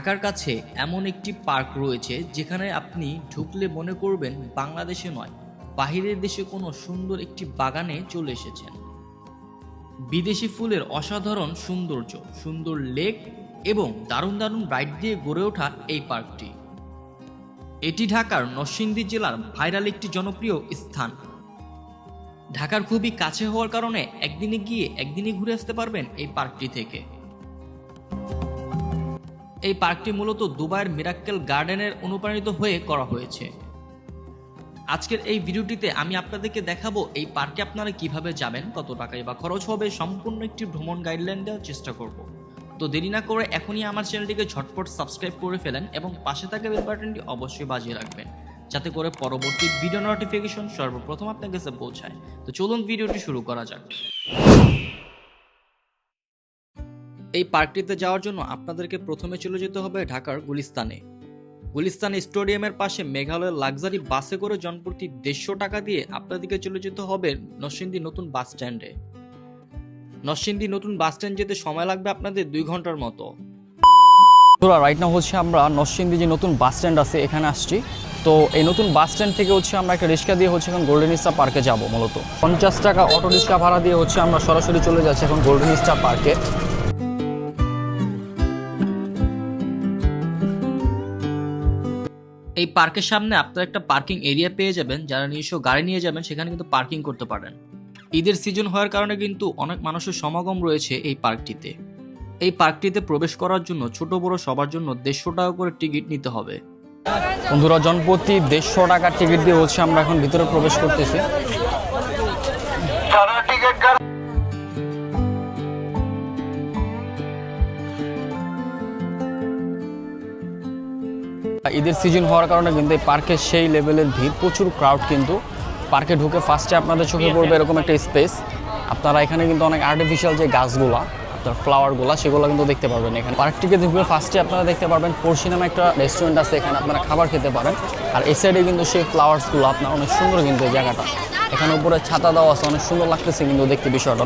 ঢাকার কাছে এমন একটি পার্ক রয়েছে যেখানে আপনি ঢুকলে মনে করবেন বাংলাদেশে নয়, বাহিরের দেশে কোনো সুন্দর একটি বাগানে চলে এসেছেন। বিদেশি ফুলের অসাধারণ সৌন্দর্য, সুন্দর লেক এবং দারুণ দারুণ রাইড দিয়ে গড়ে ওঠা এই পার্কটি। এটি ঢাকার নরসিংদী জেলার ভাইরাল একটি জনপ্রিয় স্থান। ঢাকার খুবই কাছে হওয়ার কারণে একদিনে গিয়ে একদিনে ঘুরে আসতে পারবেন এই পার্কটি থেকে। এই পার্কটি মূলত দুবাইয়ের মিরাক্কেল গার্ডেনের অনুপ্রাণিত হয়ে করা হয়েছে। আজকের এই ভিডিওটিতে আমি আপনাদেরকে দেখাবো এই পার্কে আপনারা কিভাবে যাবেন, কত টাকায় বা খরচ হবে, সম্পূর্ণ একটি ভ্রমণ গাইডলাইন দেওয়ার চেষ্টা করব। তো দেরি না করে এখনই আমার চ্যানেলটিকে ঝটপট সাবস্ক্রাইব করে ফেলেন এবং পাশে থাকা বেল বাটনটি অবশ্যই বাজিয়ে রাখবেন, যাতে করে পরবর্তী ভিডিও নোটিফিকেশন সর্বপ্রথম আপনার কাছে পৌঁছায়। তো চলুন ভিডিওটি শুরু করা যাক। এই পার্কটিতে যাওয়ার জন্য আপনাদেরকে প্রথমে চলে যেতে হবে ঢাকার গুলিস্তানে। গুলিস্তান স্টেডিয়ামের পাশে মেঘালয়ের লাক্সারি বাসে করে জনপ্রতি 150 টাকা দিয়ে আপনাদেরকে চলে যেতে হবে নরসিংদী নতুন বাস স্ট্যান্ডে। নরসিংদী নতুন বাস স্ট্যান্ড যেতে সময় লাগবে আপনাদের 2 ঘন্টার মতো। রাইট নাও হচ্ছে আমরা নরসিংদী যে নতুন বাস স্ট্যান্ড আছে এখানে আসছি। তো এই নতুন বাস স্ট্যান্ড থেকে হচ্ছে আমরা একটা রিক্সা দিয়ে হচ্ছে এখন গোল্ডেন স্টার পার্কে যাব। মূলত 50 টাকা অটো রিক্সা ভাড়া দিয়ে হচ্ছে আমরা সরাসরি চলে যাচ্ছি এখন গোল্ডেন স্টার পার্কে। এই পার্কের সামনে আপনারা একটা পার্কিং এরিয়া পেয়ে যাবেন। যারা নিজস্ব গাড়ি নিয়ে যাবেন সেখানে কিন্তু পার্কিং করতে পারেন। ঈদের সিজন হওয়ার কারণে কিন্তু অনেক মানুষের সমাগম রয়েছে এই পার্কটিতে। এই পার্কটিতে প্রবেশ করার জন্য ছোট বড় সবার জন্য 150 টাকা করে টিকিট নিতে হবে। বন্ধুরা, জনপ্রতি 150 টাকার টিকিট দিয়ে হচ্ছে আমরা এখন ভিতরে প্রবেশ করতেছি। ঈদের সিজন হওয়ার কারণে কিন্তু এই পার্কে সেই লেভেলের ভিড়, প্রচুর ক্রাউড। কিন্তু পার্কে ঢুকে ফার্স্টে আপনাদের চোখে পড়বে এরকম একটা স্পেস। আপনারা এখানে কিন্তু অনেক আর্টিফিশিয়াল যে গাছগুলা, আপনার ফ্লাওয়ারগুলো, সেগুলো কিন্তু দেখতে পারবেন এখানে। পার্কটিকে ঢুকে ফার্স্টে আপনারা দেখতে পারবেন পড়শি নামে একটা রেস্টুরেন্ট আছে, এখানে আপনারা খাবার খেতে পারেন। আর এই সাইডে কিন্তু সেই ফ্লাওয়ার্সগুলো আপনার অনেক সুন্দর, কিন্তু এই জায়গাটা এখানে উপরে ছাতা দেওয়া আছে, অনেক সুন্দর লাগতেছে কিন্তু দেখতে বিষয়টা।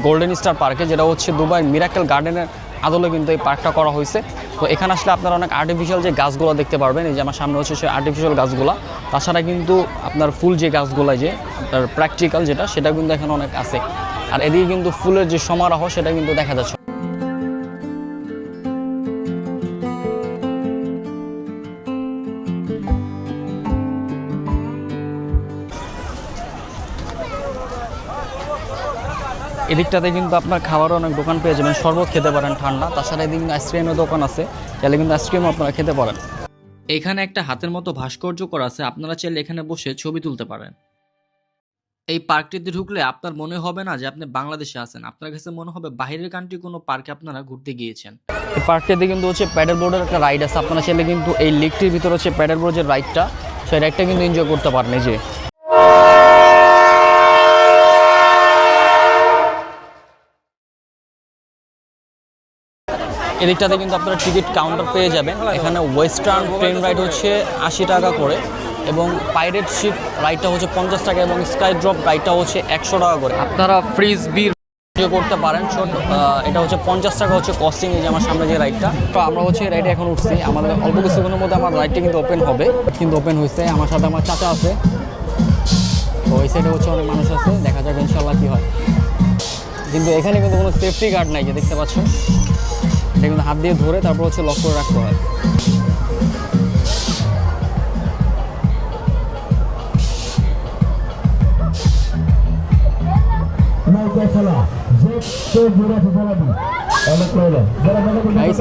গোল্ডেন স্টার পার্কে, যেটা হচ্ছে দুবাই মিরাক্কেল গার্ডেনের আদলে কিন্তু এই পার্কটা করা হয়েছে। তো এখানে আসলে আপনারা অনেক আর্টিফিশিয়াল যে গাছগুলো দেখতে পারবেন। এই যে আমার সামনে হচ্ছে সেই আর্টিফিশিয়াল গাছগুলো। তাছাড়া কিন্তু আপনার ফুল যে গাছগুলো, যে আপনার প্র্যাকটিক্যাল যেটা, সেটা কিন্তু এখানে অনেক আছে। আর এদিকে কিন্তু ফুলের যে সমারোহ সেটা কিন্তু দেখা যাচ্ছে। এদিকটাতে কিন্তু আপনার খাবারও অনেক দোকান পেয়ে যাবেন, শরবত খেতে পারেন ঠান্ডা। তাছাড়া এদিকে কিন্তু আইসক্রিমের দোকান আছে, চাইলে কিন্তু আইসক্রিমও আপনারা খেতে পারেন। এখানে একটা হাতের মতো ভাস্কর্য করা আছে, আপনারা চাইলে এখানে বসে ছবি তুলতে পারেন। এই পার্কটিতে ঢুকলে আপনার মনে হবে না যে আপনি বাংলাদেশে আছেন, আপনার কাছে মনে হবে বাইরের কান্ট্রি কোনো পার্কে আপনারা ঘুরতে গিয়েছেন। এই পার্কটিতে কিন্তু হচ্ছে প্যাডেল বোর্ডের একটা রাইড আছে। আপনারা চাইলে কিন্তু এই লেকটির ভিতরে হচ্ছে প্যাডেল বোর্ডের রাইডটা, সেই রাইডটা কিন্তু এনজয় করতে পারেন। এই যে এদিকটাতে কিন্তু আপনারা টিকিট কাউন্টার পেয়ে যাবেন। এখানে ওয়েস্টার্ন ট্রেন রাইড হচ্ছে 80 টাকা করে, এবং পাইরেট শিপ রাইডটা হচ্ছে 50 টাকা, এবং স্কাই ড্রপ রাইডটা হচ্ছে 100 টাকা করে। আপনারা ফ্রিজ বির করতে পারেন। এটা হচ্ছে 50 টাকা হচ্ছে কস্টিং। এই যে আমার সামনে যে রাইডটা, তো আমরা হচ্ছে রাইডে এখন উঠছি। আমাদের অল্প কিছুক্ষণের মধ্যে আমার রাইডটা কিন্তু ওপেন হবে, কিন্তু ওপেন হয়েছে। আমার সাথে আমার চাচা আছে, তো ওই সাইডে হচ্ছে অনেক মানুষ আছে, দেখা যাবে ইনশাল্লাহ কী হয়। কিন্তু এখানে কিন্তু কোনো সেফটি গার্ড নাই, যে দেখতে পাচ্ছেন। এটা কিন্তু হাত দিয়ে ধরে তারপর হচ্ছে লক করে রাখতে হয়।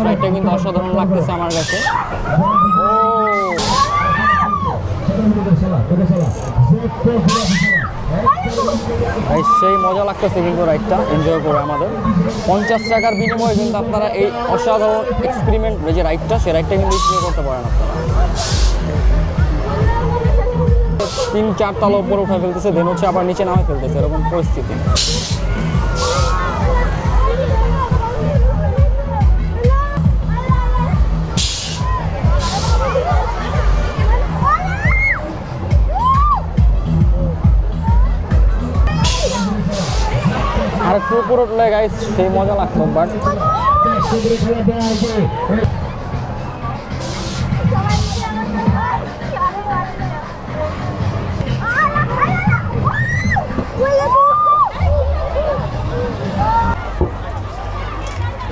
রাইডটা কিন্তু অসাধারণ লাগতেছে আমার কাছে। সেই মজা লাগতেছে কিন্তু রাইডটা এনজয় করে আমাদের। 50 টাকার বিনিময়ে কিন্তু আপনারা এই অসাধারণ এক্সপেরিমেন্ট যে রাইডটা, সেই রাইডটা কিন্তু এনজয় করতে পারেন আপনারা। 3-4 তলা উপরে উঠে ফেলতেছে, দেন হচ্ছে আবার নিচে নামে ফেলতেছে, এরকম পরিস্থিতি। আর একটু উপর উঠলে গাইস সেই মজা লাগতো, বাট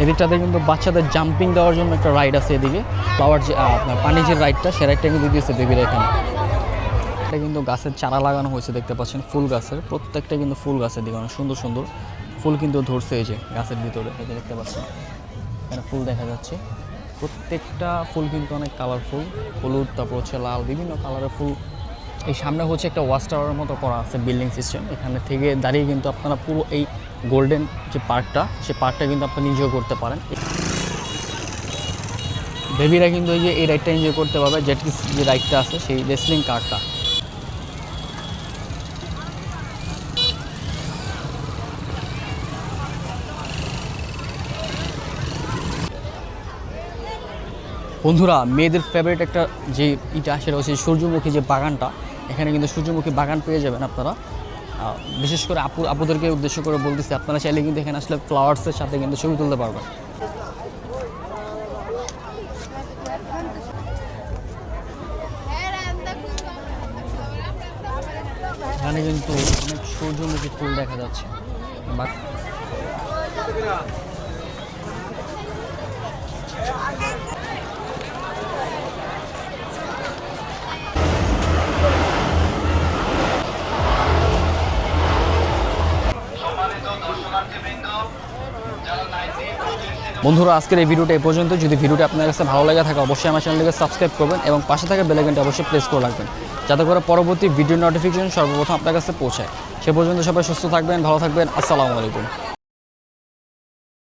এদিকটাতে কিন্তু বাচ্চাদের জাম্পিং দেওয়ার জন্য একটা রাইড আছে এদিকে, ফ্লাওয়ার যে আপনার পানি যে রাইডটা, সে রাইডটা কিন্তু দিয়েছে বেবিরা এখানে। এটা কিন্তু গাছের চারা লাগানো হয়েছে, দেখতে পাচ্ছেন ফুল গাছের, প্রত্যেকটা কিন্তু ফুল গাছের দিকে অনেক সুন্দর সুন্দর ফুল কিন্তু ধরছে এই যে গাছের ভিতরে, এই যে দেখতে পাচ্ছেন এখানে ফুল দেখা যাচ্ছে। প্রত্যেকটা ফুল কিন্তু অনেক কালারফুল, হলুদ, তারপর হচ্ছে লাল, বিভিন্ন কালারের ফুল। এই সামনে হচ্ছে একটা ওয়াচ টাওয়ারের মতো করা আছে বিল্ডিং সিস্টেম, এখানে থেকে দাঁড়িয়ে কিন্তু আপনারা পুরো এই গোল্ডেন যে পার্কটা, সেই পার্কটা কিন্তু আপনি এনজয় করতে পারেন। বেবিরা কিন্তু এই রাইডটা এনজয় করতে পারবে, জেটকি যে রাইডটা আছে সেই রেসলিং কারটা। বন্ধুরা, মেয়েদের ফেভারিট একটা যে ইটা, সেটা হচ্ছে সূর্যমুখী যে বাগানটা। এখানে কিন্তু সূর্যমুখী বাগান পেয়ে যাবেন আপনারা। বিশেষ করে আপুদেরকে উদ্দেশ্য করে বলতেছি, আপনারা চাইলে কিন্তু এখানে আসলে ফ্লাওয়ার্সের সাথে কিন্তু ছবি তুলতে পারবেন। এখানে কিন্তু অনেক সূর্যমুখী ফুল দেখা যাচ্ছে। বন্ধুরা, আজকের এই ভিডিওটা এই পর্যন্ত। যদি ভিডিওটা আপনার কাছে ভালো লাগে থাকে, অবশ্যই আমার চ্যানেলকে সাবস্ক্রাইব করবেন এবং পাশে থাকা বেল আইকনটা অবশ্যই প্রেস করে রাখবেন, যাতে করে পরবর্তী ভিডিও নোটিফিকেশন সর্বপ্রথম আপনার কাছে পৌঁছায়। সে পর্যন্ত সবাই সুস্থ থাকবেন, ভালো থাকবেন। আসসালামু আলাইকুম।